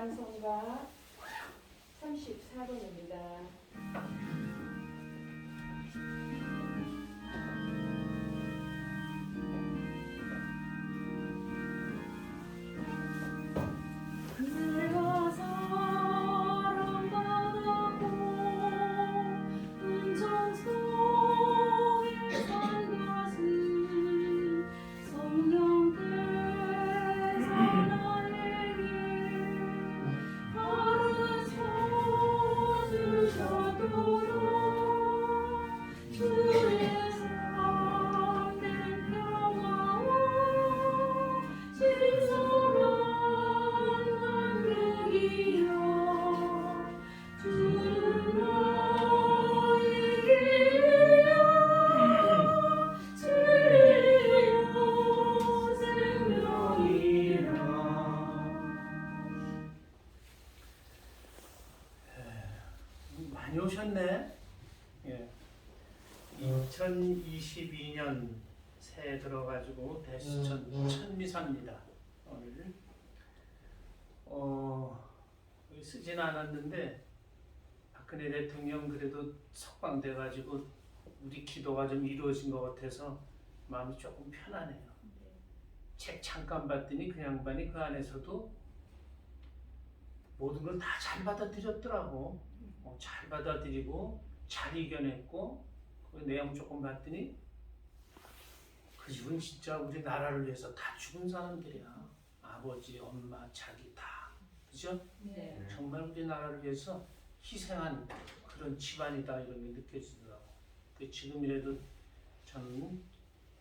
찬양성가 34번입니다. 많이 오셨네. 예. 2022년 새해 들어가지고 대수천 천미사입니다. 오늘 쓰진 않았는데 박근혜 대통령 그래도 석방돼가지고 우리 기도가 좀 이루어진 것 같아서 마음이 조금 편하네요. 책 잠깐 봤더니 그 양반이 그 안에서도 모든 걸 다 잘 받아들였더라고. 잘 받아들이고 잘 이겨냈고 그 내용 조금 봤더니 그 집은 진짜 우리 나라를 위해서 다 죽은 사람들이야. 아버지, 엄마, 자기 다. 그죠? 네. 정말 우리 나라를 위해서 희생한 그런 집안이다 이런 게 느껴지더라고. 지금이라도 저는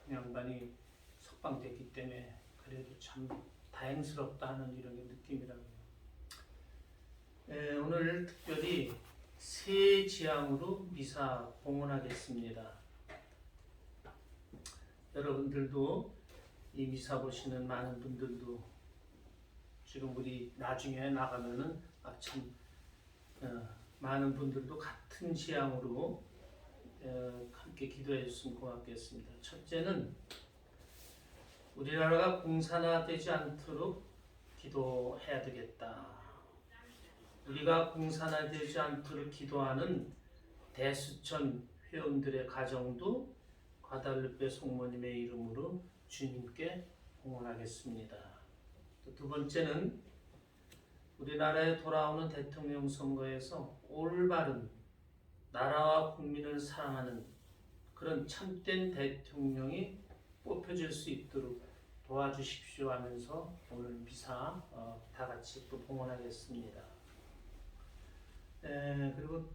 그 양반이 석방됐기 때문에 그래도 참 다행스럽다 하는 이런 게 느낌이라고요. 오늘 특별히 새 지향으로 미사 봉헌하겠습니다. 여러분들도 이 미사 보시는 많은 분들도 지금 우리 나중에 나가면은 참 많은 분들도 같은 지향으로 함께 기도해 주시면 고맙겠습니다. 첫째는 우리나라가 공산화되지 않도록 기도해야 되겠다. 우리가 공산화되지 않도록 기도하는 대수천 회원들의 가정도 과달루페 성모님의 이름으로 주님께 봉헌하겠습니다. 또 두 번째는 우리나라에 돌아오는 대통령 선거에서 올바른 나라와 국민을 사랑하는 그런 참된 대통령이 뽑혀질 수 있도록 도와주십시오 하면서 오늘 미사 다 같이 또 봉헌하겠습니다. 그리고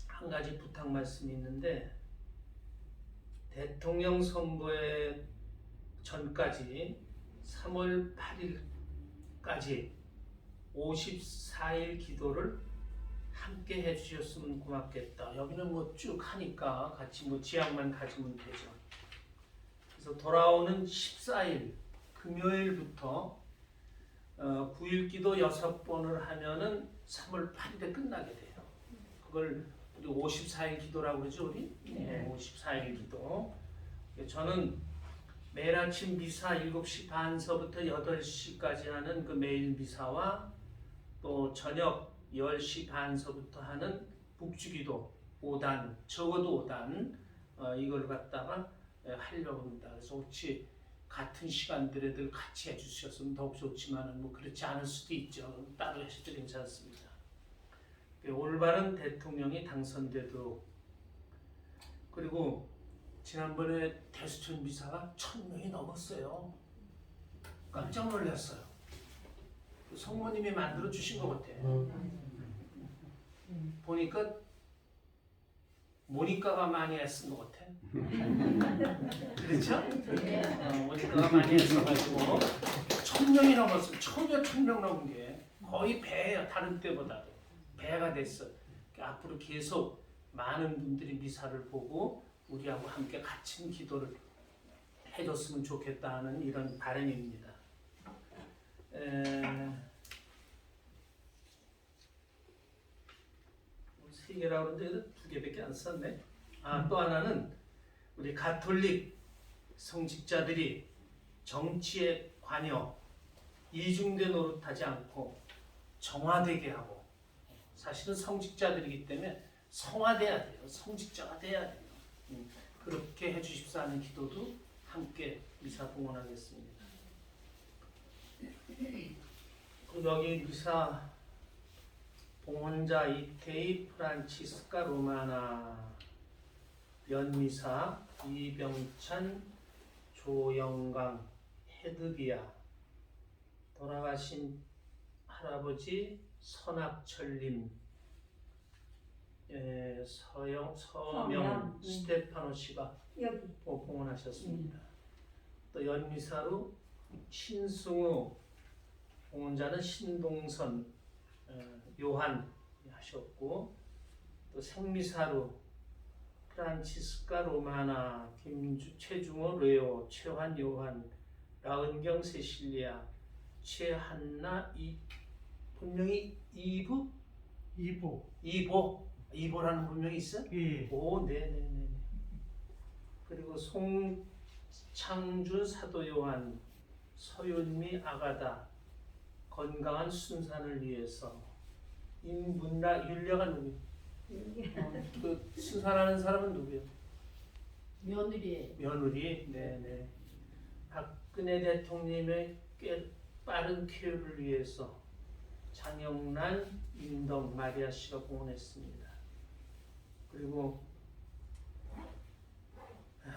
한 가지 부탁 말씀이 있는데 대통령 선거에 전까지 3월 8일까지 54일 기도를 함께 해주셨으면 고맙겠다. 여기는 뭐 쭉 하니까 같이 지향만 가지면 되죠. 그래서 돌아오는 14일 금요일부터 9일 기도 6번을 하면은 3월 8일에 끝나게 돼요. 그걸 우리 54일 기도라고 그러죠, 우리? 네, 54일 기도. 저는 매일 아침 미사 7시 반서부터 8시까지 하는 그 매일 미사와 또 저녁 10시 반서부터 하는 북주기도 5단, 적어도 5단 이걸 갖다가 하려고 합니다. 그래서 혹시 같은 시간들에들 같이 해주셨으면 더욱 좋지만 뭐 그렇지 않을 수도 있죠. 따로 하셔도 괜찮습니다. 올바른 대통령이 당선되도록. 그리고 지난번에 대수천 미사가 1000명이 넘었어요. 깜짝 놀랐어요. 성모님이 만들어 주신 것 같아. 보니까 모니카가 많이 애쓴 것 같아. 그렇죠? 모니카가 많이 애써가지고 1000명이 넘었어. 처음에 1000명 넘은 게 거의 배예요. 다른 때보다도 배가 됐어. 앞으로 계속 많은 분들이 미사를 보고 우리하고 함께 같이 기도를 해줬으면 좋겠다는 이런 바람입니다. 세 개라고 하는데 두 개밖에 안 썼네. 또 하나는 우리 가톨릭 성직자들이 정치에 관여, 이중대 노릇하지 않고 정화되게 하고, 사실은 성직자들이기 때문에 성화돼야 돼요. 성직자가 돼야 돼요. 그렇게 해주십사 하는 기도도 함께 미사 봉헌하겠습니다. 여기 미사 봉헌자 이태희 프란치스카 로마나, 연미사 이병찬 조영강 헤드비아, 돌아가신 할아버지 선학철님, 서명 스테파노 씨가 봉헌하셨습니다. 또 연미사로 신승우 봉헌자는 신동선 요한 하셨고, 또 생미사로 프란치스카 로마나, 최중호 레오, 최환 요한, 라은경 세실리아, 최한나 본명이 이보라는 본명이 있어? 예. 오, 네네네. 그리고 송창준 사도 요한, 서윤미 아가다, 건강한 순산을 위해서, 임문라 율려가 누구? 그 순산하는 사람은 누구요? 며느리예요. 며느리. 네네. 박근혜 대통령의 빠른 쾌유를 위해서 장영란, 임덕, 마리아 씨가 봉헌했습니다. 그리고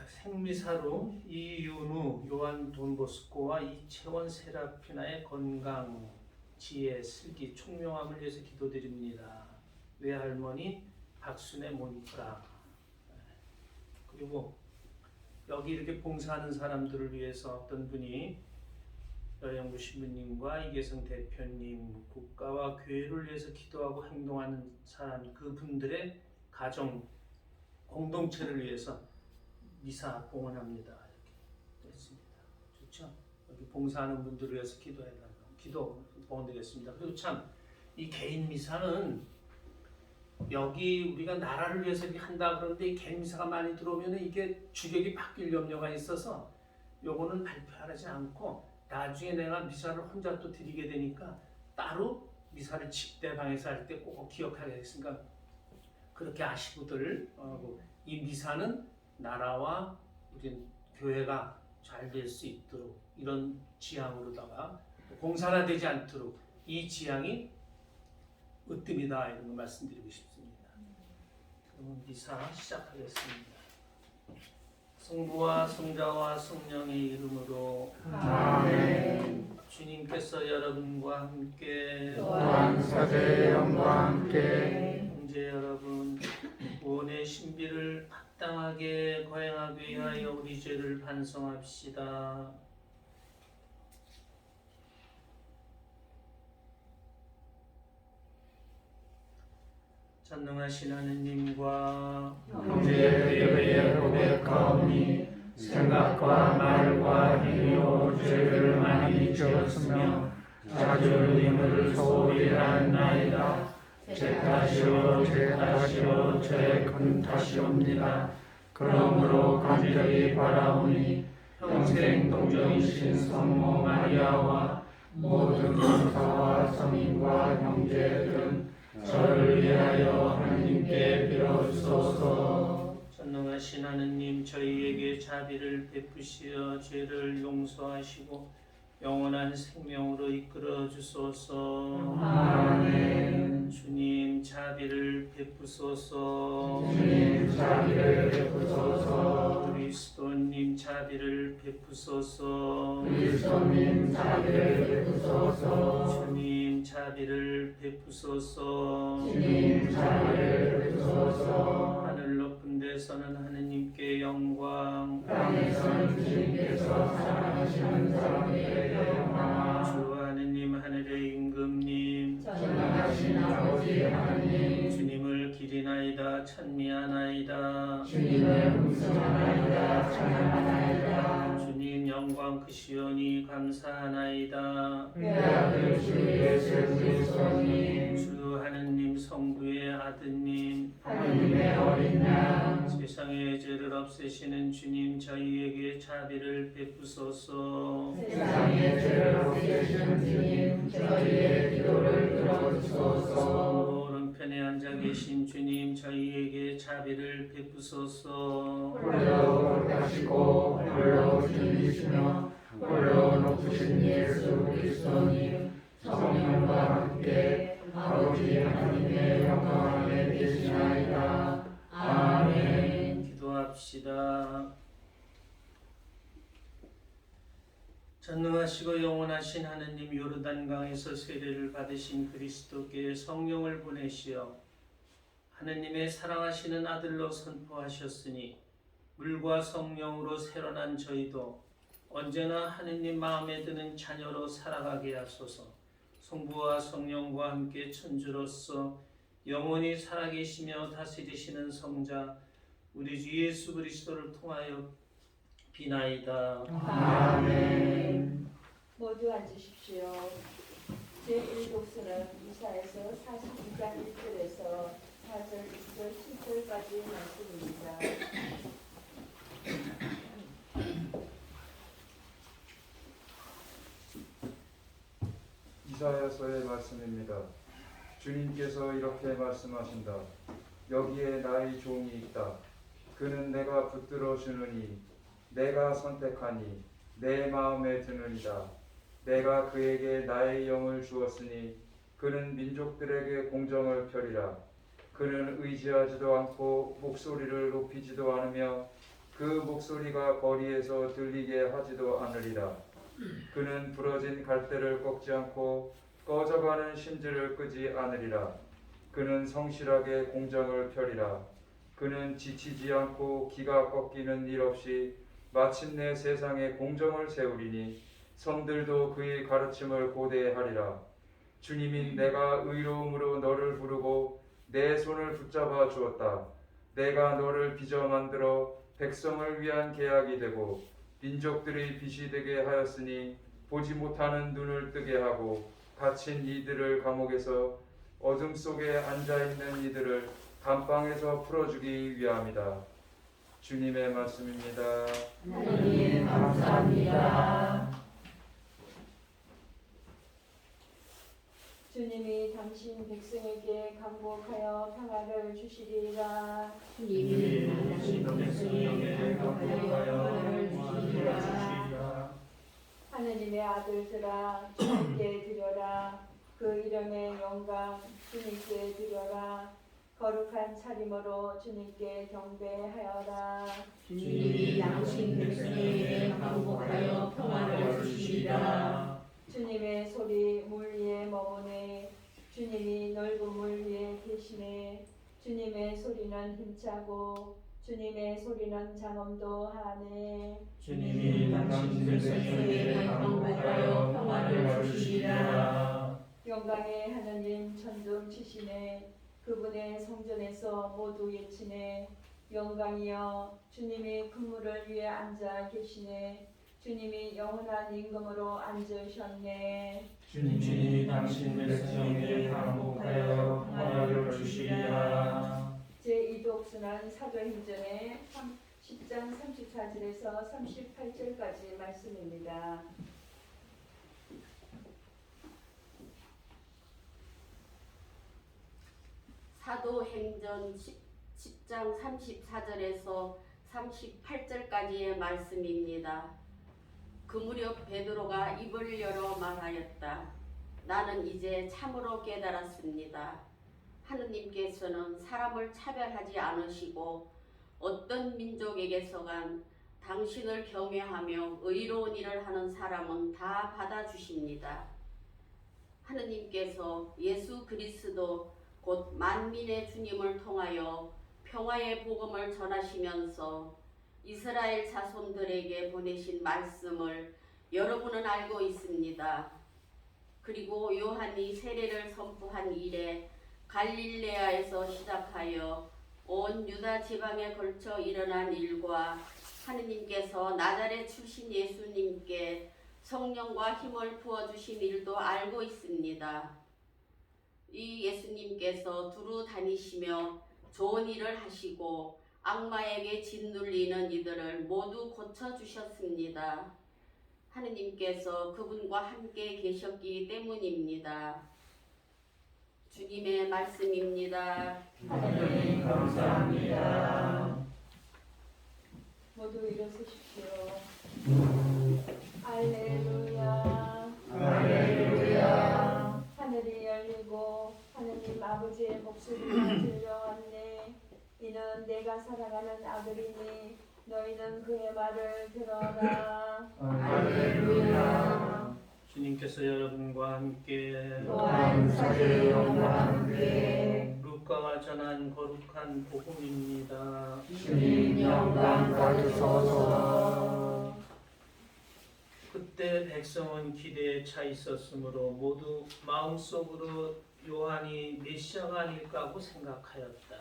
생미사로 이윤우, 요한 돈보스코와 이채원 세라피나의 건강, 지혜, 슬기, 총명함을 위해서 기도드립니다. 외할머니 박순애 모니프라. 그리고 여기 이렇게 봉사하는 사람들을 위해서 어떤 분이 여영부 신부님과 이계성 대표님, 국가와 교회를 위해서 기도하고 행동하는 사람, 그분들의 가정 공동체를 위해서 미사 봉헌합니다. 이렇게 됐습니다. 좋죠? 여기 봉사하는 분들을 위해서 기도해달라고, 기도 봉헌드리겠습니다. 그리고 참 이 개인 미사는 여기 우리가 나라를 위해서 이렇게 한다 그러는데, 이 개인 미사가 많이 들어오면 이게 주객이 바뀔 염려가 있어서 요거는 발표하지 않고, 나중에 내가 미사를 혼자 또 드리게 되니까 따로 미사를 집대방에서 할 때 꼭 기억하겠습니다. 그렇게 아시고들 이 미사는 나라와 우리 교회가 잘 될 수 있도록 이런 지향으로다가 공산화되지 않도록 이 지향이 으뜸이다, 이런 거 말씀드리고 싶습니다. 그럼 미사 시작하겠습니다. 성부와 성자와 성령의 이름으로 아멘. 주님께서 여러분과 함께 또한 사제의 영과 함께 형제 여러분, 구원의 신비를 합당하게 거행하기 위하여 우리 죄를 반성합시다. 전능하신 하느님과 형제들에게 고백하오니 생각과 말과 행위로 죄를 많이 지었으며 자주 님을 소홀히 하였나이다. 제 탓이요 제 큰 탓이옵니다. 그러므로 간절히 바라오니 평생 동정이신 성모 마리아와 모든 성사와 성인과 형제들은 저를 위하여 하나님께 빌어주소서. 전능하신 하느님, 저희에게 자비를 베푸시어 죄를 용서하시고 영원한 생명으로 이끌어 주소서. 아멘. 주님, 자비를 베푸소서. 주님 자비를 베푸소서. 그리스도님, 자비를 베푸소서. 그리스도님 자비를 베푸소서. 주님, 자비를 베푸소서. 주님 자비를 베푸소서. 하늘 높은 데서는 하느님께 영광, 땅에서는 주님께서 사랑하시는 사람에게 영광. 주 하느님, 하늘의 임금님, 전능하신 아버지 하나님, 주님을 기리나이다 찬미하나이다. 주님을 음성하나이다 찬양하나이다. 주님, 영광 크시오니 감사하나이다. 외아들 주 예수 그리스도님, 주 하느님 성부의 아드님, 하나님의 어린 양, 세상의 죄를 없애시는 주님, 저희에게 자비를 베푸소서. 세상의 죄를 없애시는 주님, 저희의 기도를 주소서. 오른편에 앉아 계신 주님 저희에게 자비를 베푸소서. 홀로 거룩하시고 홀로 주님이시며 홀로 높으신 예수 그리스도님 성령과 함께 아버지 하나님의 영광 안에 계시나이다. 아멘. 기도합시다. 전능하시고 영원하신 하느님, 요르단강에서 세례를 받으신 그리스도께 성령을 보내시어 하느님의 사랑하시는 아들로 선포하셨으니 물과 성령으로 새로난 저희도 언제나 하느님 마음에 드는 자녀로 살아가게 하소서. 성부와 성령과 함께 천주로서 영원히 살아계시며 다스리시는 성자 우리 주 예수 그리스도를 통하여 비나이다. 아멘. 모두 앉으십시오. 제1독서는 이사야서 42장 1절에서 4절, 6절, 7절까지 말씀입니다. 이사야서의 말씀입니다. 주님께서 이렇게 말씀하신다. 여기에 나의 종이 있다. 그는 내가 붙들어 주느니 내가 선택하니 내 마음에 드느니라. 내가 그에게 나의 영을 주었으니 그는 민족들에게 공정을 펴리라. 그는 의지하지도 않고 목소리를 높이지도 않으며 그 목소리가 거리에서 들리게 하지도 않으리라. 그는 부러진 갈대를 꺾지 않고 꺼져가는 심지를 끄지 않으리라. 그는 성실하게 공정을 펴리라. 그는 지치지 않고 기가 꺾이는 일 없이 마침내 세상에 공정을 세우리니 성들도 그의 가르침을 고대하리라. 주님인 내가 의로움으로 너를 부르고 내 손을 붙잡아 주었다. 내가 너를 빚어 만들어 백성을 위한 계약이 되고 민족들의 빛이 되게 하였으니 보지 못하는 눈을 뜨게 하고 갇힌 이들을 감옥에서 어둠 속에 앉아있는 이들을 감방에서 풀어주기 위함이다. 주님의 말씀입니다. 하나님 감사합니다. 주님이 당신 백성에게 강복하여 평화를 주시리라. 주님이 당신 백성에게 강복하여 평화를 주시리라. 하느님의 아들들아, 주님께 드려라. 그 이름의 영광 주님께 드려라. 거룩한 차림으로 주님께 경배하여라. 주님이 당신 백성에게 강복하여 평화를 주시리라. 주님의 소리 물 위에 머무네. 주님이 넓은 물 위에 계시네. 주님의 소리는 힘차고 주님의 소리는 장엄도 하네. 주님이 당신 백성에게 강복하여 평화를 주시리라. 영광의 하나님 천둥 치시네. 그분의 성전에서 모두 외치네. 영광이여, 주님이 그물을 위에 앉아 계시네. 주님이 영원한 임금으로 앉으셨네. 주님이 당신 백성에게 강복하여 평화를 주시리라. 제2독서는 사도행전의 10장 34절에서 38절까지 말씀입니다. 사도행전 10장 34절에서 38절까지의 말씀입니다. 그 무렵 베드로가 입을 열어 말하였다. 나는 이제 참으로 깨달았습니다. 하느님께서는 사람을 차별하지 않으시고 어떤 민족에게서간 당신을 경외하며 의로운 일을 하는 사람은 다 받아주십니다. 하느님께서 예수 그리스도 곧 만민의 주님을 통하여 평화의 복음을 전하시면서 이스라엘 자손들에게 보내신 말씀을 여러분은 알고 있습니다. 그리고 요한이 세례를 선포한 이래 갈릴레아에서 시작하여 온 유다 지방에 걸쳐 일어난 일과 하느님께서 나자렛 출신 예수님께 성령과 힘을 부어주신 일도 알고 있습니다. 이 예수님께서 두루 다니시며 좋은 일을 하시고 악마에게 짓눌리는 이들을 모두 고쳐주셨습니다. 하느님께서 그분과 함께 계셨기 때문입니다. 주님의 말씀입니다. 하나님 감사합니다. 모두 일어서십시오. 할렐루야. 할렐루야. 하늘이 열리고 하느님 아버지의 목소리가 들려왔네. 이는 내가 사랑하는 아들이니 너희는 그의 말을 들어라. 할렐루야. 주님께서 여러분과 함께 또한 사제의 영과 함께 루카가 전한 거룩한 복음입니다. 주님 영광 받으소서. 그때 백성은 기대에 차 있었으므로 모두 마음속으로 요한이 메시아가 아닐까 하고 생각하였다.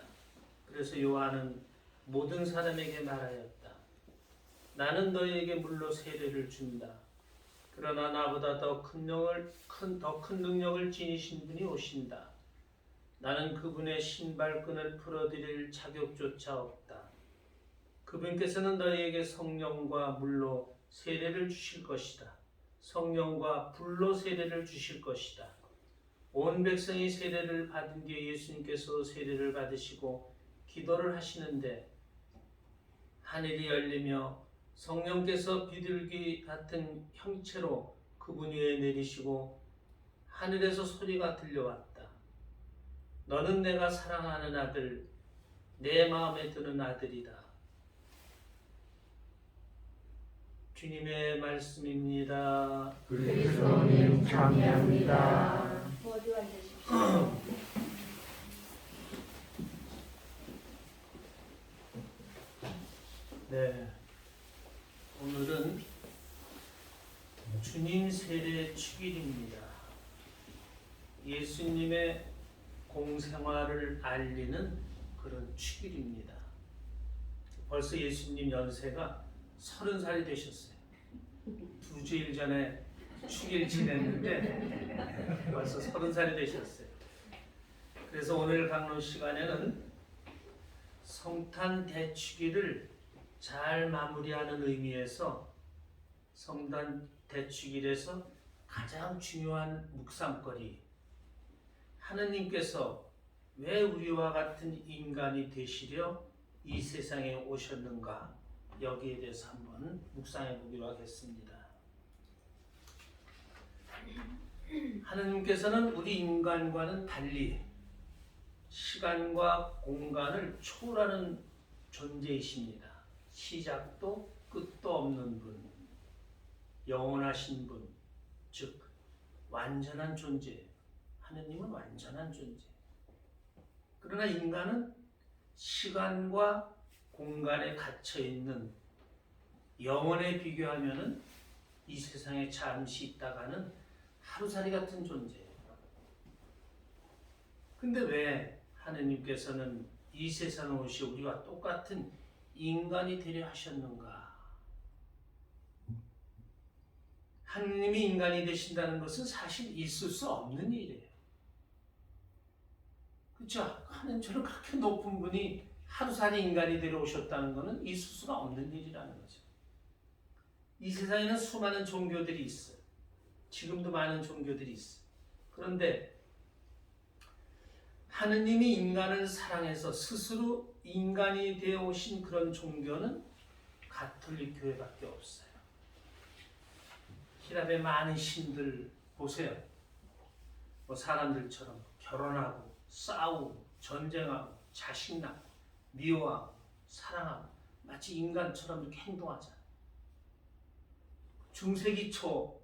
그래서 요한은 모든 사람에게 말하였다. 나는 너희에게 물로 세례를 준다. 그러나 나보다 더 큰 능력을 지니신 분이 오신다. 나는 그분의 신발끈을 풀어드릴 자격조차 없다. 그분께서는 너희에게 성령과 물로 세례를 주실 것이다. 성령과 불로 세례를 주실 것이다. 온 백성이 세례를 받은 뒤에 예수님께서 세례를 받으시고 기도를 하시는데 하늘이 열리며 성령께서 비둘기 같은 형체로 그분 위에 내리시고 하늘에서 소리가 들려왔다. 너는 내가 사랑하는 아들, 내 마음에 드는 아들이다. 주님의 말씀입니다. 그리스도님 찬양합니다. 모두 앉으십시오. 네, 오늘은 주님 세례 축일입니다. 예수님의 공생활을 알리는 그런 축일입니다. 벌써 예수님 연세가 30살이 되셨어요. 2주일 전에 축일 지냈는데 벌써 30살이 되셨어요. 그래서 오늘 강론 시간에는 성탄 대축일을 잘 마무리하는 의미에서 성탄 대축일에서 가장 중요한 묵상거리, 하느님께서 왜 우리와 같은 인간이 되시려 이 세상에 오셨는가, 여기에 대해서 한번 묵상해 보기로 하겠습니다. 하느님께서는 우리 인간과는 달리 시간과 공간을 초월하는 존재이십니다. 시작도 끝도 없는 분, 영원하신 분, 즉 완전한 존재. 하느님은 완전한 존재. 그러나 인간은 시간과 공간에 갇혀 있는, 영원에 비교하면은 이 세상에 잠시 있다가는 하루살이 같은 존재예요. 근데 왜 하느님께서는 이 세상에 오시 우리와 똑같은 인간이 되려 하셨는가? 하느님이 인간이 되신다는 것은 사실 있을 수 없는 일이에요. 그렇죠? 하느님처럼 그렇게 높은 분이 하루살이 인간이 되려 오셨다는 것은 있을 수가 없는 일이라는 거죠. 이 세상에는 수많은 종교들이 있어요. 지금도 많은 종교들이 있어요. 그런데 하느님이 인간을 사랑해서 스스로 인간이 되어 오신 그런 종교는 가톨릭 교회밖에 없어요. 히랍의 많은 신들 보세요. 뭐 사람들처럼 결혼하고 싸우고 전쟁하고 자식 낳고 미워하고 사랑하고 마치 인간처럼 이렇게 행동하잖아요. 중세기 초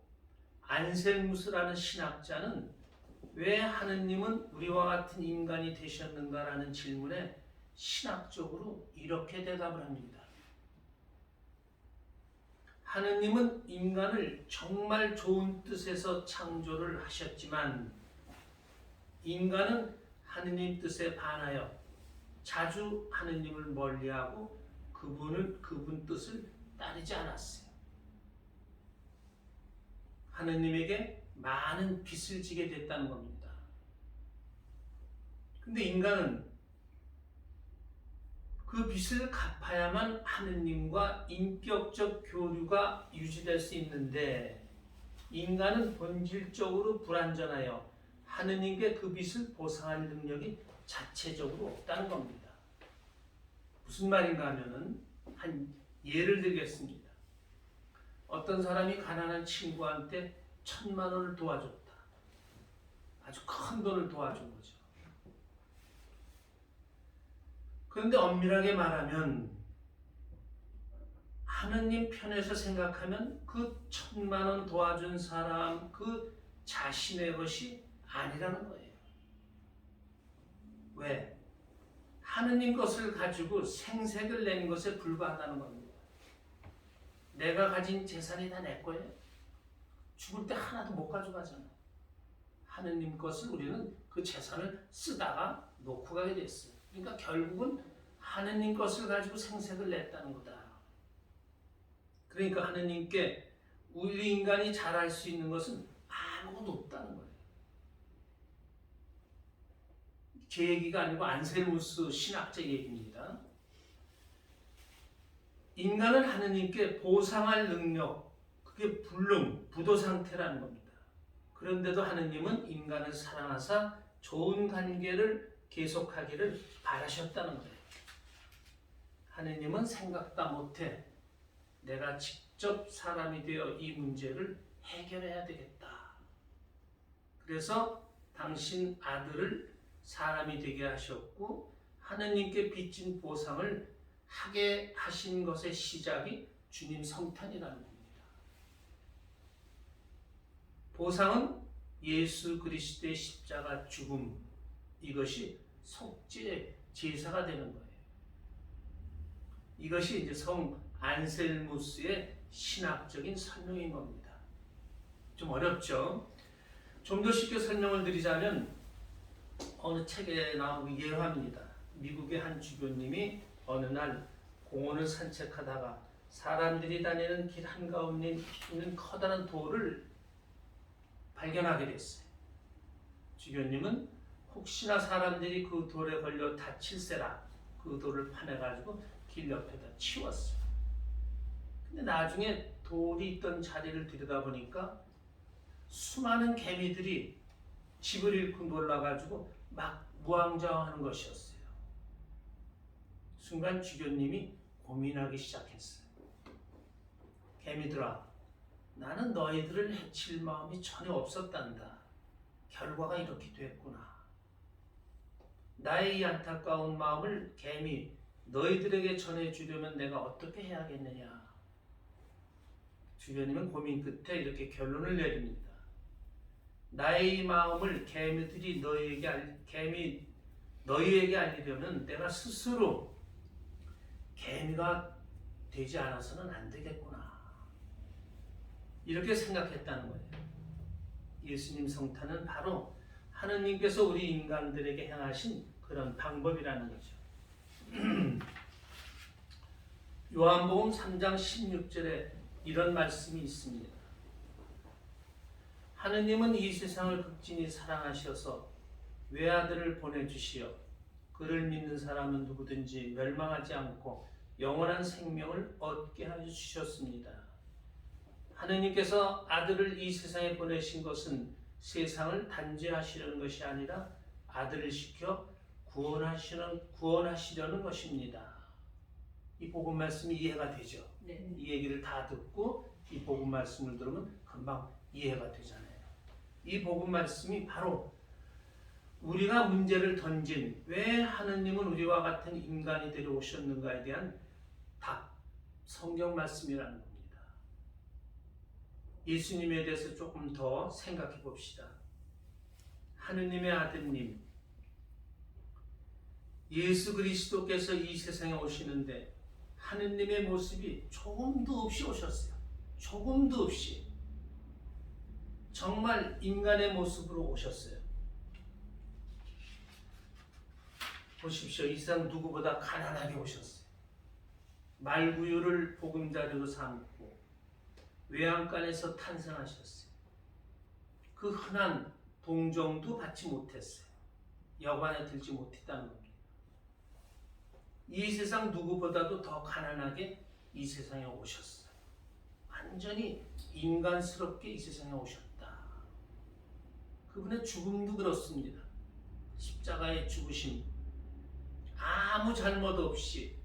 안셀무스라는 신학자는 왜 하느님은 우리와 같은 인간이 되셨는가라는 질문에 신학적으로 이렇게 대답을 합니다. 하느님은 인간을 정말 좋은 뜻에서 창조를 하셨지만 인간은 하느님 뜻에 반하여 자주 하느님을 멀리하고 그분 뜻을 따르지 않았어요. 하느님에게 많은 빚을 지게 됐다는 겁니다. 근데 인간은 그 빚을 갚아야만 하느님과 인격적 교류가 유지될 수 있는데 인간은 본질적으로 불완전하여 하느님께 그 빚을 보상할 능력이 자체적으로 없다는 겁니다. 무슨 말인가 하면은 한 예를 들겠습니다. 어떤 사람이 가난한 친구한테 1,000만 원을 도와줬다. 아주 큰 돈을 도와준 거죠. 그런데 엄밀하게 말하면 하느님 편에서 생각하면 그 1,000만 원 도와준 사람 그 자신의 것이 아니라는 거예요. 왜? 하느님 것을 가지고 생색을 내는 것에 불과하다는 겁니다. 내가 가진 재산이 다 내 거예요. 죽을 때 하나도 못 가져가잖아요. 하느님 것을 우리는 그 재산을 쓰다가 놓고 가게 됐어요. 그러니까 결국은 하느님 것을 가지고 생색을 냈다는 거다. 그러니까 하느님께 우리 인간이 잘할 수 있는 것은 아무것도 없다는 거예요. 제 얘기가 아니고 안셀무스 신학자 얘기입니다. 인간은 하느님께 보상할 능력, 그게 불능, 부도 상태라는 겁니다. 그런데도 하느님은 인간을 사랑하사 좋은 관계를 계속하기를 바라셨다는 거예요. 하느님은 생각다 못해 내가 직접 사람이 되어 이 문제를 해결해야 되겠다. 그래서 당신 아들을 사람이 되게 하셨고 하느님께 빚진 보상을 하게 하신 것의 시작이 주님 성탄이라는 겁니다. 보상은 예수 그리스도의 십자가 죽음, 이것이 속죄 제사가 되는 거예요. 이것이 이제 성 안셀무스의 신학적인 설명인 겁니다. 좀 어렵죠? 좀 더 쉽게 설명을 드리자면 어느 책에 나오는 예화입니다. 미국의 한 주교님이 어느 날 공원을 산책하다가 사람들이 다니는 길 한가운데 있는 커다란 돌을 발견하게 됐어요. 주교님은 혹시나 사람들이 그 돌에 걸려 다칠세라 그 돌을 파내가지고 길 옆에다 치웠어요. 근데 나중에 돌이 있던 자리를 들여다보니까 수많은 개미들이 집을 잃고 놀라가지고 막 무왕좌왕하는 것이었어요. 순간 주교님이 고민하기 시작했어요. 개미들아, 나는 너희들을 해칠 마음이 전혀 없었단다. 결과가 이렇게 됐구나. 나의 이 안타까운 마음을 개미 너희들에게 전해주려면 내가 어떻게 해야겠느냐. 주교님은 고민 끝에 이렇게 결론을 내립니다. 나의 이 마음을 개미들이 너희에게 알리려면 내가 스스로 개미가 되지 않아서는 안 되겠구나. 이렇게 생각했다는 거예요. 예수님 성탄은 바로 하느님께서 우리 인간들에게 행하신 그런 방법이라는 거죠. 요한복음 3장 16절에 이런 말씀이 있습니다. 하느님은 이 세상을 극진히 사랑하셔서 외아들을 보내주시어 그를 믿는 사람은 누구든지 멸망하지 않고 영원한 생명을 얻게 하여 주셨습니다. 하느님께서 아들을 이 세상에 보내신 것은 세상을 단죄하시려는 것이 아니라 아들을 시켜 구원하시려는 것입니다. 이 복음 말씀이 이해가 되죠? 네. 이 얘기를 다 듣고 이 복음 말씀을 들으면 금방 이해가 되잖아요. 이 복음 말씀이 바로 우리가 문제를 던진 왜 하느님은 우리와 같은 인간이 되려 오셨는가에 대한 답, 성경 말씀이라는 겁니다. 예수님에 대해서 조금 더 생각해 봅시다. 하느님의 아드님 예수 그리스도께서 이 세상에 오시는데 하느님의 모습이 조금도 없이 오셨어요. 조금도 없이. 정말 인간의 모습으로 오셨어요. 보십시오. 이 세상 누구보다 가난하게 오셨어요. 말구유를 보금자리로 삼고 외양간에서 탄생하셨어요. 그 흔한 동정도 받지 못했어요. 여관에 들지 못했다는 겁니다. 이 세상 누구보다도 더 가난하게 이 세상에 오셨어요. 완전히 인간스럽게 이 세상에 오셨다. 그분의 죽음도 그렇습니다. 십자가의 죽으심, 아무 잘못 없이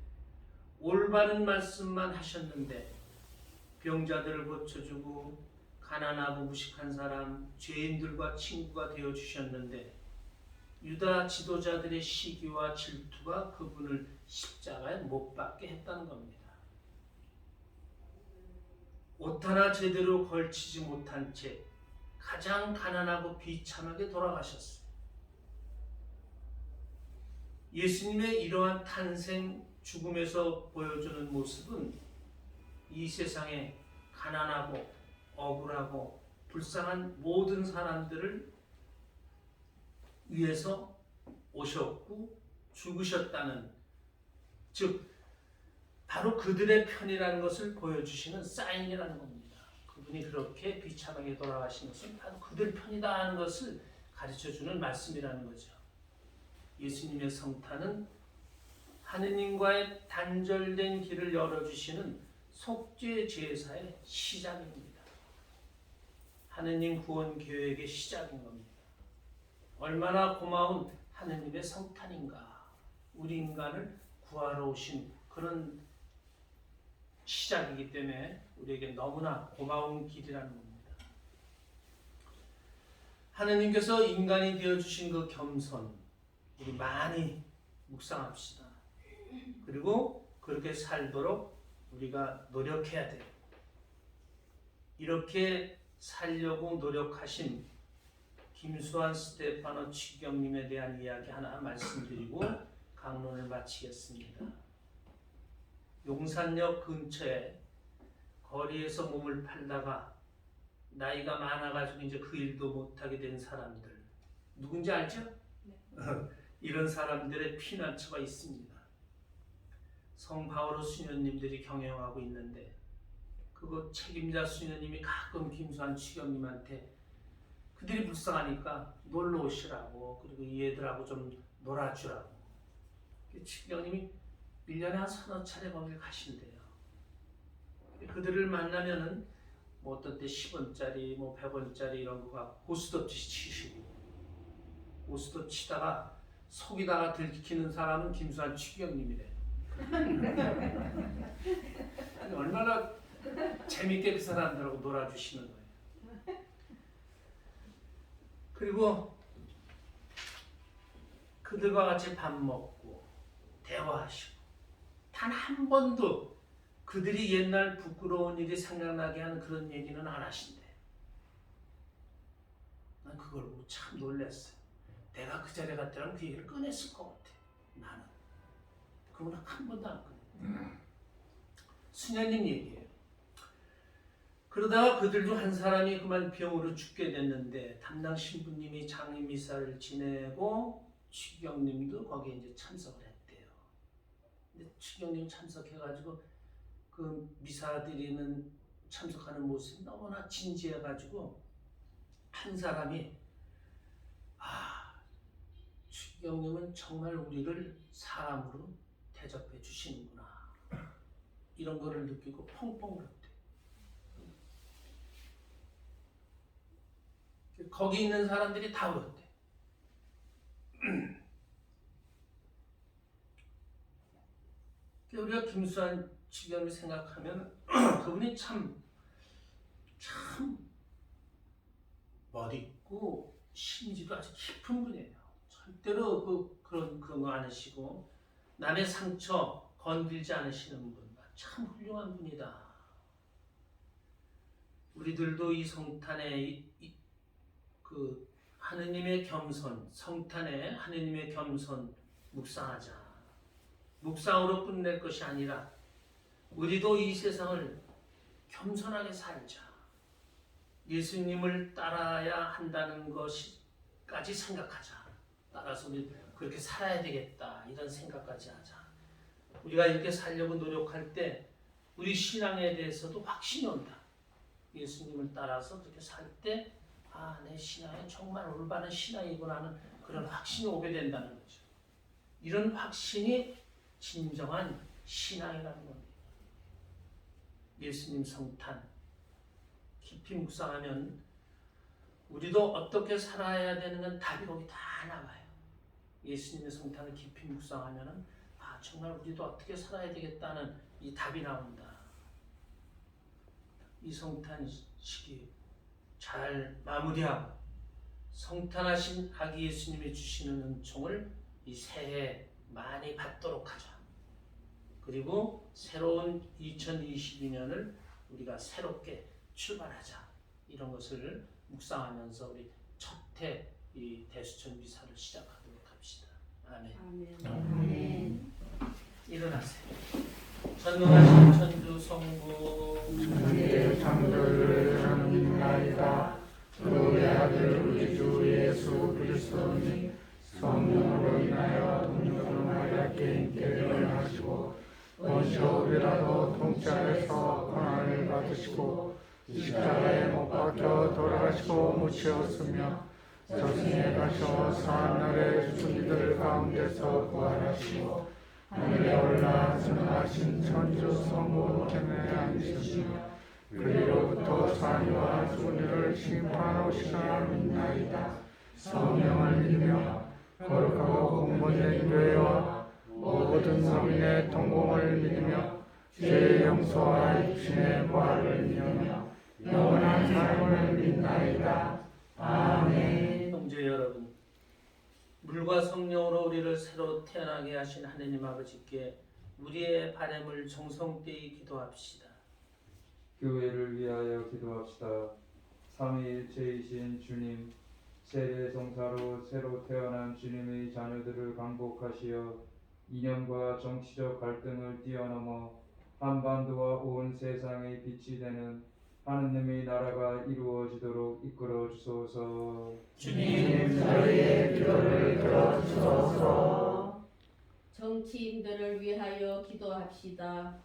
올바른 말씀만 하셨는데 병자들을 고쳐주고 가난하고 무식한 사람, 죄인들과 친구가 되어주셨는데 유다 지도자들의 시기와 질투가 그분을 십자가에 못 박게 했다는 겁니다. 옷 하나 제대로 걸치지 못한 채 가장 가난하고 비참하게 돌아가셨어요. 예수님의 이러한 탄생, 죽음에서 보여주는 모습은 이 세상에 가난하고 억울하고 불쌍한 모든 사람들을 위해서 오셨고 죽으셨다는, 즉 바로 그들의 편이라는 것을 보여주시는 사인이라는 겁니다. 그분이 그렇게 비참하게 돌아가신 것은 바로 그들 편이다 하는 것을 가르쳐주는 말씀이라는 거죠. 예수님의 성탄은 하느님과의 단절된 길을 열어주시는 속죄 제사의 시작입니다. 하느님 구원 계획의 시작인 겁니다. 얼마나 고마운 하느님의 성탄인가. 우리 인간을 구하러 오신 그런 시작이기 때문에 우리에게 너무나 고마운 길이라는 겁니다. 하느님께서 인간이 되어주신 그 겸손, 우리 많이 묵상합시다. 그리고 그렇게 살도록 우리가 노력해야 돼요. 이렇게 살려고 노력하신 김수환 스테파노 취경님에 대한 이야기 하나 말씀드리고 강론을 마치겠습니다. 용산역 근처에 거리에서 몸을 팔다가 나이가 많아가지고 이제 그 일도 못하게 된 사람들, 누군지 알죠? 네. 이런 사람들의 피난처가 있습니다. 성 바오로 수녀님들이 경영하고 있는데 그거 책임자 수녀님이 가끔 김수환 취경님한테 그들이 불쌍하니까 놀러 오시라고, 그리고 이 애들하고 좀 놀아주라고. 취경님이 1년에 한 서너 차례 거길 가신대요. 그들을 만나면은 뭐 어떤 때 10원짜리, 뭐 100원짜리 이런 거가 고스톱치 치시고, 고스톱 치다가 속이다가 들키는 사람은 김수환 취경님이래. 아니, 얼마나 재밌게 그 사람들하고 놀아주시는 거예요. 그리고 그들과 같이 밥 먹고 대화하시고, 단 한 번도 그들이 옛날 부끄러운 일이 생각나게 하는 그런 얘기는 안 하신대요. 난 그걸 보고 참 놀랐어요. 내가 그 자리에 갔다면 그 얘기를 꺼냈을 것 같아. 나는. 그건 한 번도 안 꺼냈어요. 수녀님 얘기예요. 그러다가 그들 중 한 사람이 그만 병으로 죽게 됐는데 담당 신부님이 장례 미사를 지내고 취경님도 거기에 이제 참석을 했대요. 근데 취경님 참석해가지고 그 미사 드리는 참석하는 모습이 너무나 진지해가지고 한 사람이 취경님은 정말 우리를 사람으로 대접해 주시는구나, 이런 거를 느끼고 펑펑 울었대. 거기 있는 사람들이 다 울었대. 우리가 김수환 취경을 생각하면 그분이 참 멋있고 심지도 아주 깊은 분이에요. 절대로 그런 거 안 하시고 남의 상처 건들지 않으시는 분, 참 훌륭한 분이다. 우리들도 이 성탄에 그 하느님의 겸손, 성탄에 하느님의 겸손 묵상하자. 묵상으로 끝낼 것이 아니라 우리도 이 세상을 겸손하게 살자. 예수님을 따라야 한다는 것까지 생각하자. 따라서 우리 그렇게 살아야 되겠다, 이런 생각까지 하자. 우리가 이렇게 살려고 노력할 때 우리 신앙에 대해서도 확신이 온다. 예수님을 따라서 그렇게 살 때 내 신앙이 정말 올바른 신앙이구나 하는 그런 확신이 오게 된다는 거죠. 이런 확신이 진정한 신앙이라는 겁니다. 예수님 성탄 깊이 묵상하면 우리도 어떻게 살아야 되는 건 답이 거기 다 나와요. 예수님의 성탄을 깊이 묵상하면은 정말 우리도 어떻게 살아야 되겠다는 이 답이 나온다. 이 성탄 시기 잘 마무리하고 성탄하신 아기 예수님이 주시는 은총을 이 새해 많이 받도록 하자. 그리고 새로운 2022년을 우리가 새롭게 출발하자. 이런 것을 묵상하면서 우리 첫해 이 대수천 미사를 시작하도록 합시다. 아멘. 아멘. 일어나세요. 전능하신 천주 성부 주의 창조를 하는 믿나이다. 그의 아들 우리 주 예수 그리스도니 성령으로 인하여 동정을 마리아께 인격을 하시고 원시오비라도 통치하에서 고난을 받으시고 십자가에 못 박혀 돌아가시고 묻히었으며 저승에 가셔 사하늘의 죽은 이들 가운데서 부활하시고 하늘에 올라 승하신 천주 성부 우편에 앉으시며 그리로부터 사니와 죽은 이를 심판하시나 믿나이다. 성령을 믿으며 거룩하고 공본된 교회와 모든 성인의 통공을 믿으며 죄의 용서와 육신의 부활을 믿으며 영원한 삶을 믿나이다. 아멘. 형제 여러분, 물과 성령으로 우리를 새로 태어나게 하신 하느님 아버지께 우리의 바람을 정성되이 기도합시다. 교회를 위하여 기도합시다. 삼위일체이신 주님, 세례 성사로 새로 태어난 주님의 자녀들을 강복하시어 이념과 정치적 갈등을 뛰어넘어 한반도와 온 세상의 빛이 되는 하느님의 나라가 이루어지도록 이끌어 주소서. 주님, 저희의 기도를 들어주소서. 정치인들을 위하여 기도합시다.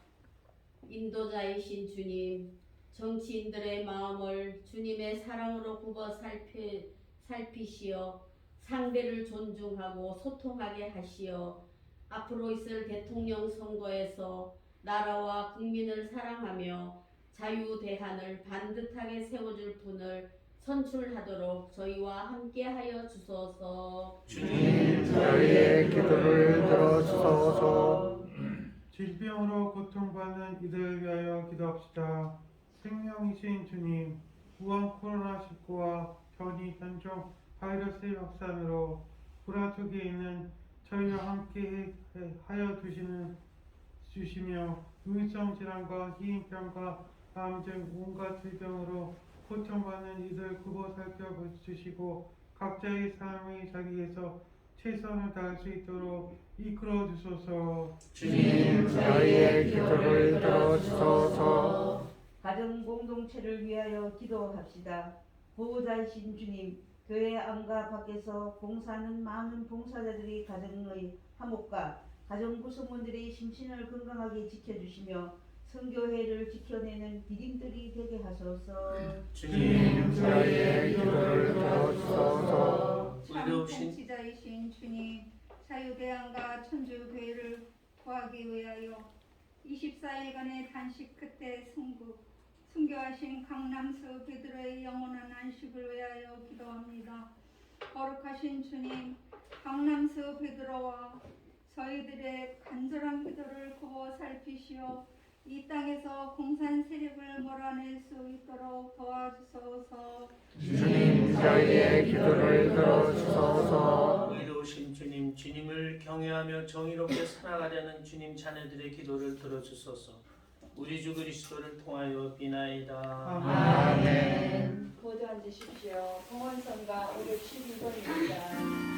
인도자이신 주님, 정치인들의 마음을 주님의 사랑으로 굽어 살피시어 상대를 존중하고 소통하게 하시어 앞으로 있을 대통령 선거에서 나라와 국민을 사랑하며 자유대한을 반듯하게 세워줄 분을 선출하도록 저희와 함께하여 주소서. 주님, 저희의 기도를 들어주소서. 질병으로 고통받는 이들을 위하여 기도합시다. 생명이신 주님, 우한 코로나19와 변이 변종 바이러스의 확산으로 불안 속에 있는 저희와 함께 하여 주시며 유의성 질환과 희인병과 암 등 온갖 질병으로 고통받는 이들 굽어 살펴주시고 각자의 삶의 자리에서 최선을 다할 수 있도록 이끌어 주소서. 주님, 저희의 기도를 들어주소서. 가정 공동체를 위하여 기도합시다. 보호자이신 주님, 교회 안과 밖에서 봉사하는 많은 봉사자들이 가정의 화목과 가정 구성원들의 심신을 건강하게 지켜주시며 선교회를 지켜내는 디딤들이 되게 하소서. 주님, 저희의 기도를 들어주소서. 참 의로우신 통치자이신 주님, 자유대한과 천주교회를 구하기 위하여 24일간의 단식 끝에 순교하신 강남수 베드로의 영원한 안식을 위하여 기도합니다. 거룩하신 주님, 강남수 베드로와 저희들의 간절한 기도를 굽어 살피시어 이 땅에서 공산 세력을 몰아낼 수 있도록 도와주소서. 주님, 저희의 기도를 들어주소서. 의로우신 주님, 주님을 경외하며 정의롭게 살아가려는 주님 자녀들의 기도를 들어주소서. 우리 주 그리스도를 통하여 비나이다. 아멘. 모두 앉으십시오. 봉헌선가 512번입니다.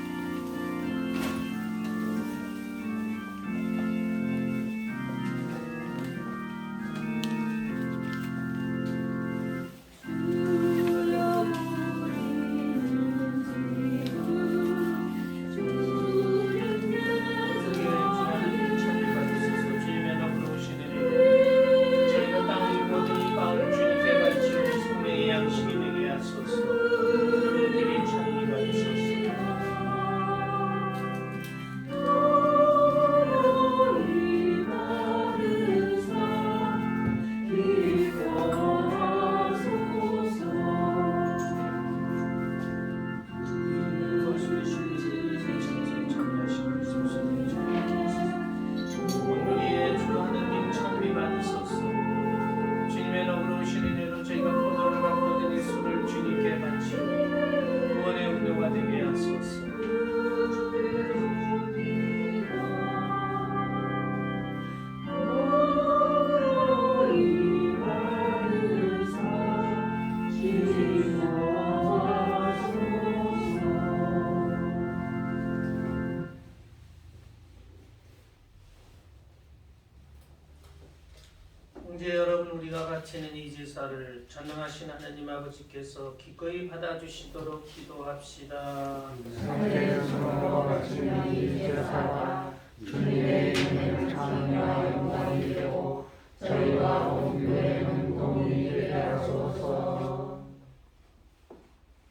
바치는 이 제사를 전능하신 하나님 아버지께서 기꺼이 받아주시도록 기도합시다. 성제 순으로 바치는 이 제사가 주님의 이름을 찬양하여 영광이 되고 저희와 온 교회는 동이 되게 하소서.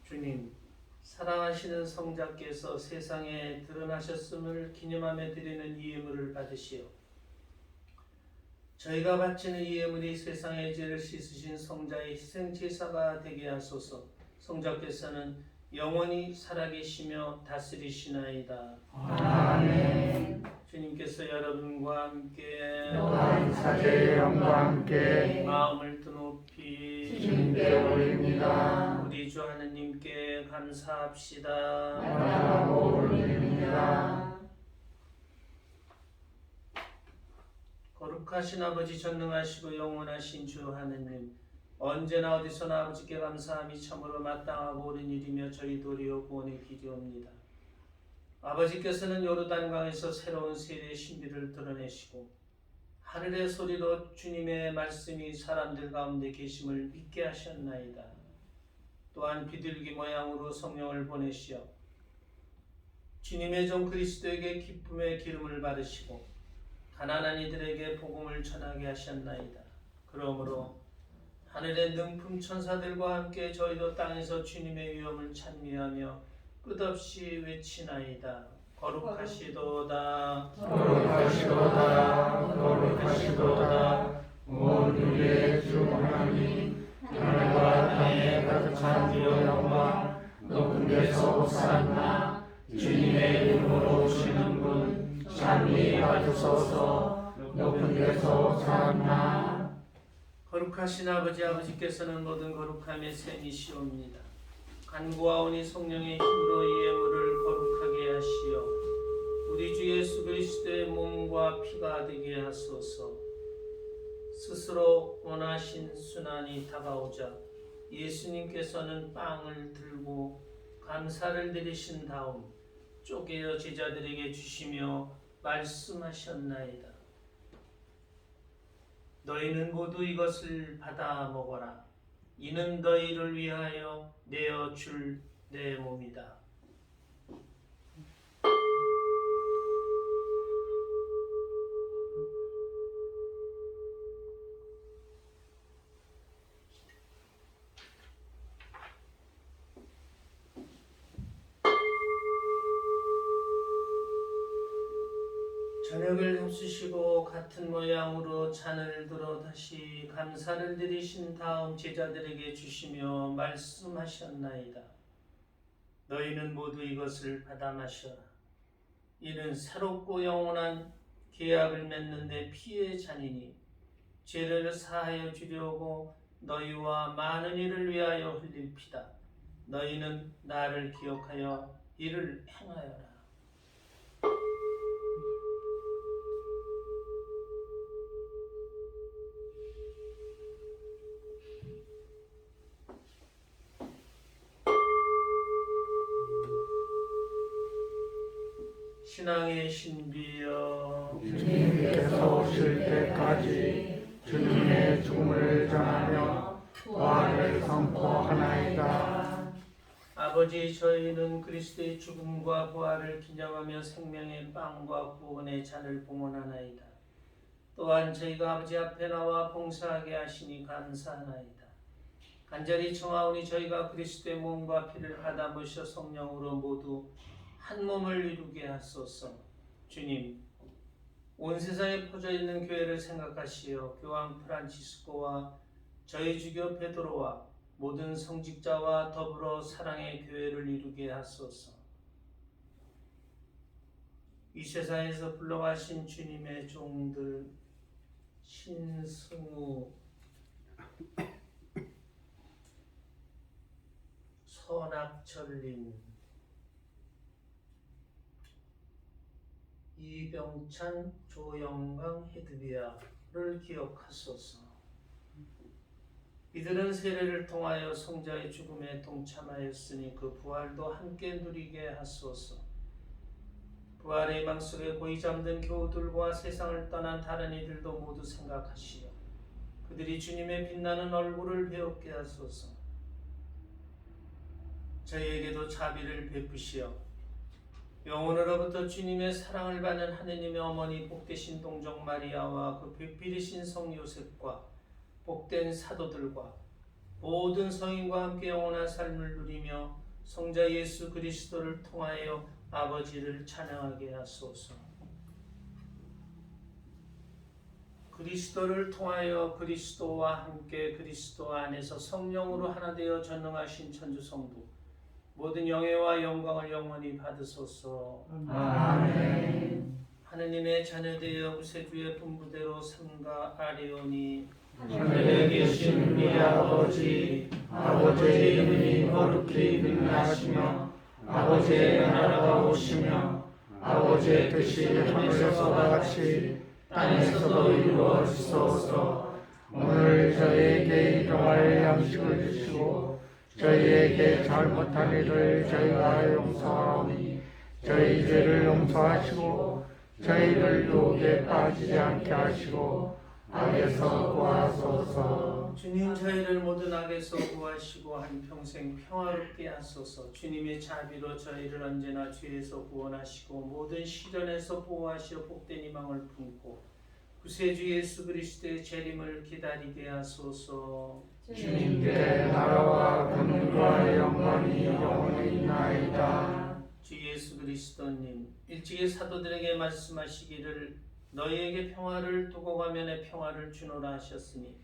주님, 사랑하시는 성자께서 세상에 드러나셨음을 기념하며 드리는 이 예물을 받으시오. 저희가 바치는 이 예물이 세상의 죄를 씻으신 성자의 희생 제사가 되게 하소서. 성자께서는 영원히 살아계시며 다스리시나이다. 아멘. 주님께서 여러분과 함께 또한 사제의 영과 함께 마음을 드높이 주님께 올립니다. 우리 주 하느님께 감사합시다. 감사하고 올립니다. 거룩하신 아버지, 전능하시고 영원하신 주 하느님, 언제나 어디서나 아버지께 감사함이 참으로 마땅하고 옳은 일이며 저희 도리어 구원의 길이옵니다. 아버지께서는 요르단강에서 새로운 세례의 신비를 드러내시고 하늘의 소리로 주님의 말씀이 사람들 가운데 계심을 믿게 하셨나이다. 또한 비둘기 모양으로 성령을 보내시어 주님의 종 그리스도에게 기쁨의 기름을 바르시고 가난한 이들에게 복음을 전하게 하셨나이다. 그러므로 하늘의 능품 천사들과 함께 저희도 땅에서 주님의 위엄을 찬미하며 끝없이 외치나이다. 거룩하시도다. 거룩하시도다. 거룩하시도다. 온 우리의 주 하나님, 하늘과 땅에 가득한 주의 영광, 높은 데서 호산나. 주님의 이름으로 오시는 분 찬미 받으소서. 높은 데서 호산나. 거룩하신 아버지께서는 모든 거룩함의 셈이시옵니다. 간구하오니 성령의 힘으로 이 예물을 거룩하게 하시어 우리 주 예수 그리스도의 몸과 피가 되게 하소서. 스스로 원하신 순환이 다가오자 예수님께서는 빵을 들고 감사를 드리신 다음 쪼개어 제자들에게 주시며 말씀하셨나이다. 너희는 모두 이것을 받아 먹어라. 이는 너희를 위하여 내어 줄 내 몸이다. 저녁을 합수시고 같은 모양으로 잔을 들어 다시 감사를 드리신 다음 제자들에게 주시며 말씀하셨나이다. 너희는 모두 이것을 받아 마셔라. 이는 새롭고 영원한 계약을 맺는 내 피의 잔이니 죄를 사하여 주려고 너희와 많은 이를 위하여 흘릴 피다. 너희는 나를 기억하여 이를 행하여라. 신앙의 신비여, 주님께서 오실 때까지 주님의 죽음을 전하며 부활을 선포하나이다. 아버지, 저희는 그리스도의 죽음과 부활을 기념하며 생명의 빵과 구원의 잔을 봉헌하나이다. 또한 저희가 아버지 앞에 나와 봉사하게 하시니 감사하나이다. 간절히 청하오니 저희가 그리스도의 몸과 피를 받아 모셔 성령으로 모두 한 몸을 이루게 하소서. 주님, 온 세상에 퍼져 있는 교회를 생각하시어 교황 프란치스코와 저희 주교 베드로와 모든 성직자와 더불어 사랑의 교회를 이루게 하소서. 이 세상에서 불러가신 주님의 종들 신승우, 선악철님, 이병찬, 조영강, 헤드비아를 기억하소서. 이들은 세례를 통하여 성자의 죽음에 동참하였으니 그 부활도 함께 누리게 하소서. 부활의 희망 속에 고이 잠든 교우들과 세상을 떠난 다른 이들도 모두 생각하시어 그들이 주님의 빛나는 얼굴을 배웁게 하소서. 저희에게도 자비를 베푸시어 영혼으로부터 주님의 사랑을 받는 하느님의 어머니 복되신 동정 마리아와 그 비필이신 성 요셉과 복된 사도들과 모든 성인과 함께 영원한 삶을 누리며 성자 예수 그리스도를 통하여 아버지를 찬양하게 하소서. 그리스도를 통하여 그리스도와 함께 그리스도 안에서 성령으로 하나 되어 전능하신 천주 성부 모든 영예와 영광을 영원히 받으소서. 아멘. 하느님의 자녀되어 구세주의 분부대로 삼가 아뢰오니 하늘에 계신 우리 아버지, 아버지의 이름이 거룩히 빛나시며 아버지의 나라가 오시며 아버지의 뜻이 하늘에서와 같이 땅에서도 이루어지소서. 오늘 저희에게 일용할 양식을 주시고 저희에게 잘못한 일을 저희가 용서하오니 저희 죄를 용서하시고 저희를 유혹에 빠지지 않게 하시고 악에서 구하소서. 주님 저희를 모든 악에서 구하시고 한평생 평화롭게 하소서. 주님의 자비로 저희를 언제나 죄에서 구원하시고 모든 시련에서 보호하시어 복된 희망을 품고 구세주 예수 그리스도의 재림을 기다리게 하소서. 주님께 나라와 권능과 영광이 영원히 있나이다. 주 예수 그리스도님 일찍이 사도들에게 말씀하시기를 너희에게 평화를 두고 가며 내 평화를 주노라 하셨으니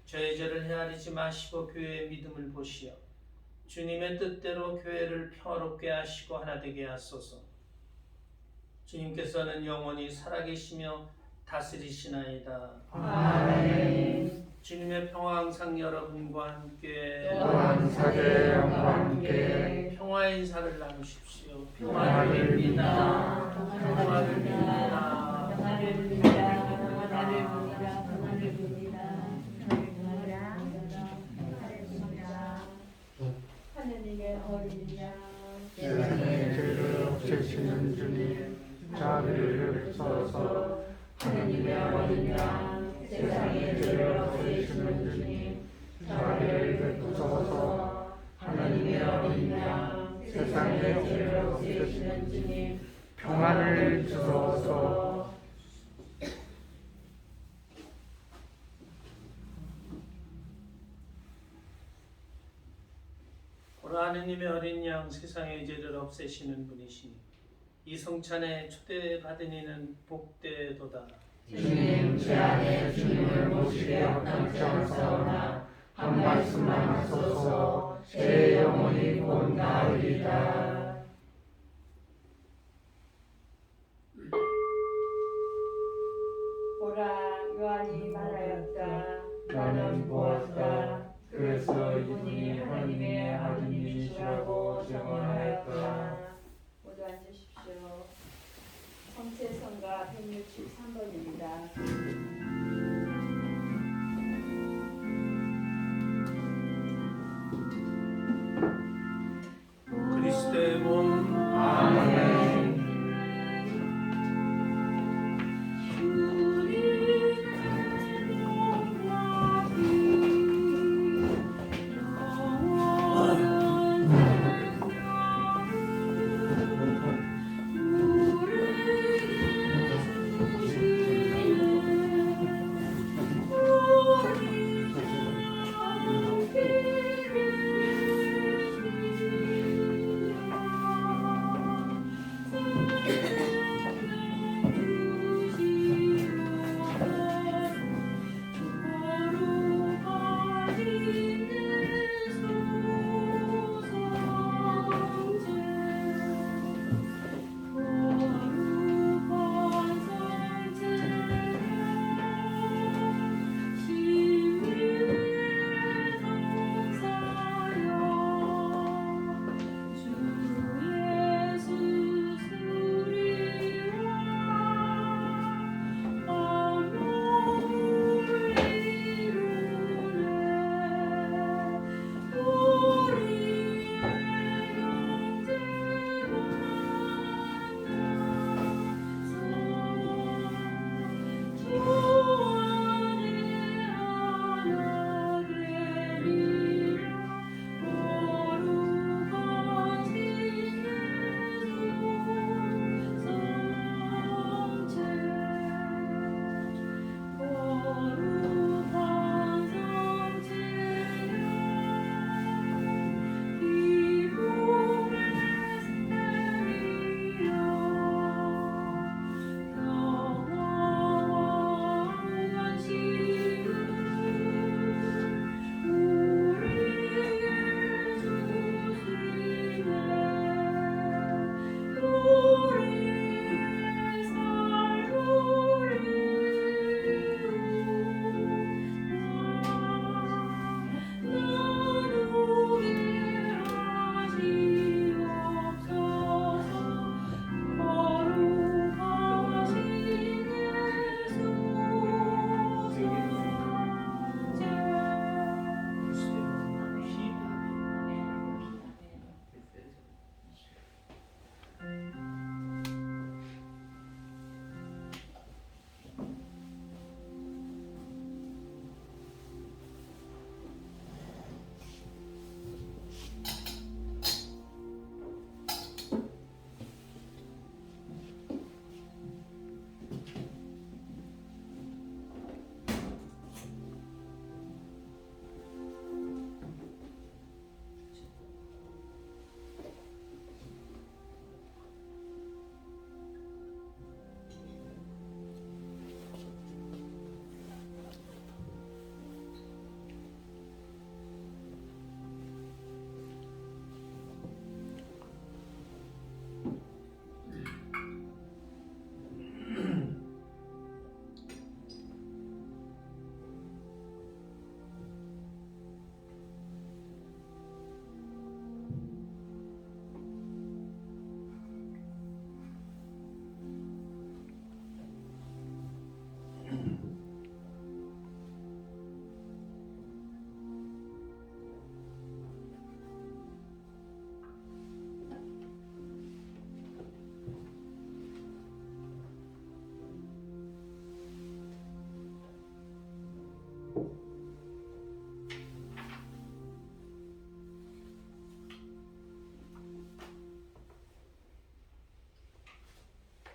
저의 죄를 헤아리지 마시고 교회의 믿음을 보시어 주님의 뜻대로 교회를 평화롭게 하시고 하나 되게 하소서. 주님께서는 영원히 살아계시며 다스리시나이다. 아멘. 주님의 평화 항상 여러분과 함께 또한 사제의 영과 함께 평화의 인사를 나누십시오. 평화를 빕니다. 평화를 빕니다. 하느님의 어린 양 세상의 죄를 없애시는 주님, 자비를 베푸소서. 하느님의 어린 양, 세상의 죄를 없애시는 주님, 자비를 베푸소서. 하느님의 어린 양, 세상의 죄를 없애시는 주님, 평안을 주소서. 오라 하느님의 어린 양 세상의 죄를 없애시는 분이시니 이 성찬에 초대받은 이는 복되도다. 주님, 제 안에 주님을 모시게 합당치 않사오나 한 말씀만 하소서. 제 영혼이 곧 나으리다. 오라 요한이 말하였다. 나는 보았다. 그래서 이분이 하나님의 아들이시라고 증언하였다. 모두 앉으십시오. 성체성가 163번입니다. 그리스도의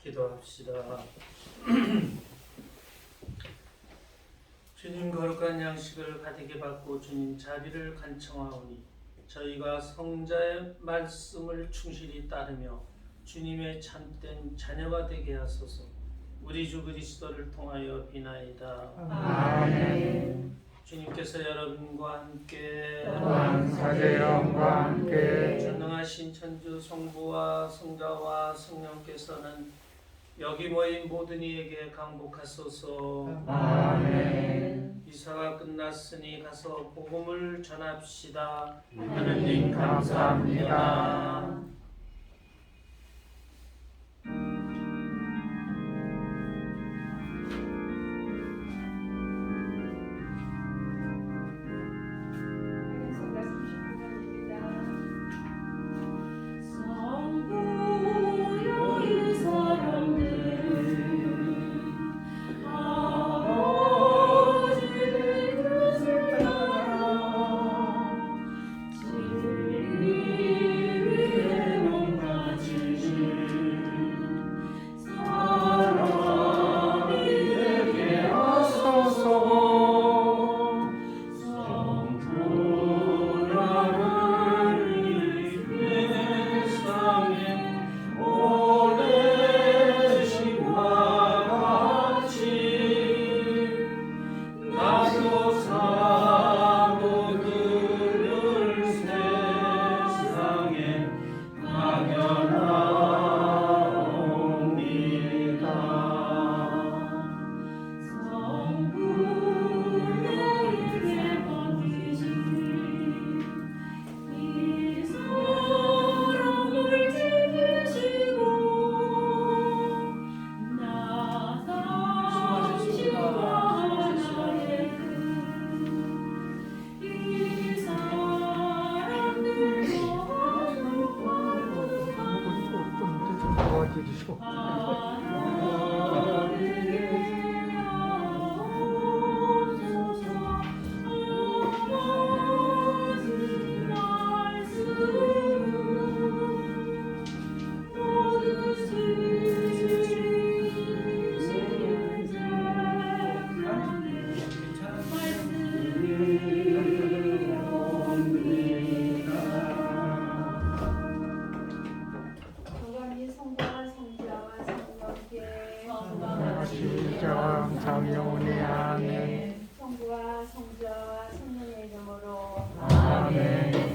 기도합시다. 주님 거룩한 양식을 가득히 받고 주님 자비를 간청하오니 저희가 성자의 말씀을 충실히 따르며 주님의 참된 자녀가 되게 하소서. 우리 주 그리스도를 통하여 비나이다. 아멘. 주님께서 여러분과 함께 또한 사제 영과 함께 전능하신 천주 성부와 성자와 성령께서는 여기 모인 모든 이에게 강복하소서. 아멘. 이사가 끝났으니 가서 복음을 전합시다. 하느님 감사합니다. 성가 39번입니다. 성부여 이 사람들은 아버지의 뜻을 따라 진리 위에 몸가지신 사람이 되게 하소서. 성감이 성부와 성자와 성령께 시정 성령의 아멘. 성부와 성자와 성령의 이름으로 아멘.